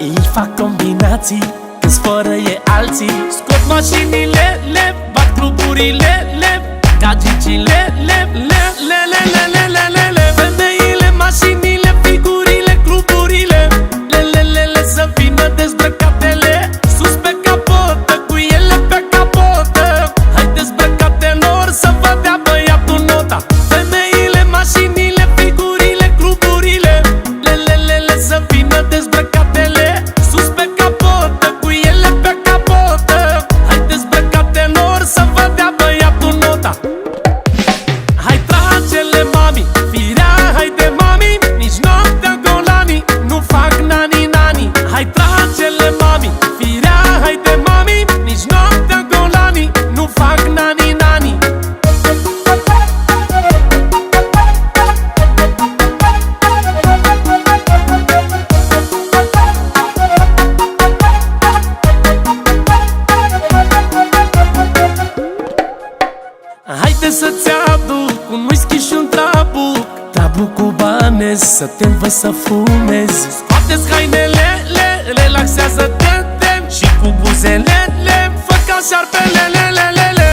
Ei fac combinații, că-s fără e alții. Scot mașinile, le bat cluburile, le gagicile, le femeile, mașinile, figurile, cluburile, le să vină dezbrăcatele sus pe capotă, cu ele pe capotă. Hai dezbrăcatelor să vă dea băiatul nota. Femeile, mașinile, figurile, cluburile, le să vină dezbrăcatele sus pe capotă, cu ele pe capotă. Hai dezbrăcatelor să vă dea băiatul nota. Hai trage-le mami, firea, hai de mami, nici noaptea golanii nu fac nani-nani. Hai trage-le mami, firea, hai de mami, nici noaptea golanii nu fac nani-nani. Haide să-ți aduc un whisky și un trabuc, trabuc cubanez, să te învăț să fumezi. Scoate-ți hainele, relaxează-te și cu buzele, fă ca șarpele,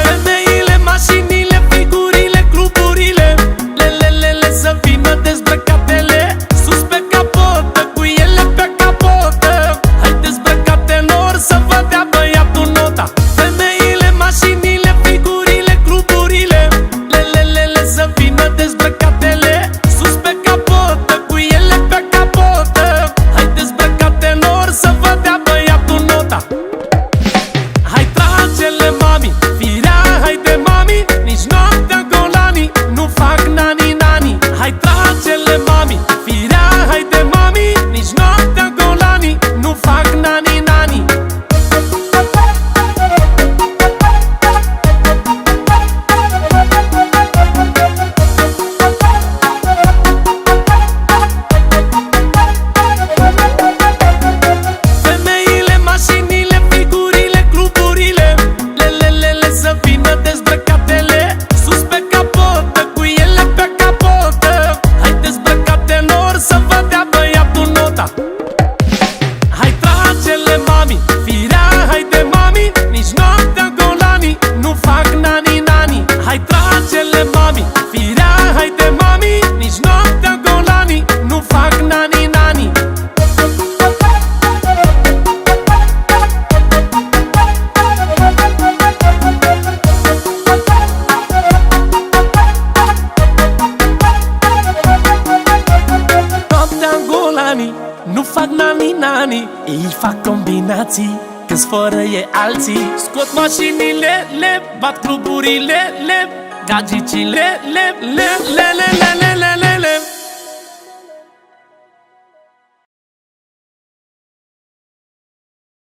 femeile, mașinile, figurile, cluburile, le să vină dezbrăcatele sus pe capotă, cu ele pe capotă. Hai dezbrăcatelor să vă dea băiatul nota. Femeile, mașinile, figurile, cluburile, le să vină dezbrăcatele sus pe capotă, cu ele pe capotă. Hai dezbrăcatelor să vă dea băiatul nota. Hai trage-le mami, firea, hai de mami, nici noaptea golanii nu fac nani-nani. Hai trage-le mami, firea, hai de mami, nici noaptea golanii nu fac nani-nani. Femeile, mașinile, figurile, cluburile, le să vină dezbrăcatele sus pe capotă, cu ele pe capotă. Hai dezbrăcatelor să vă dea băiatul nota. Hai trage-le mami, firea, hai de mami, nici noaptea golanii nu fac nani-nani. Hai trage-le mami, firea, hai de mami, nici noaptea golanii nu fac nani-nani. Noaptea golanii nu fac nani-nani. Ei fac combinații, că-s fără e alții. Scot mașinile, le bat cluburile, le gagicile, le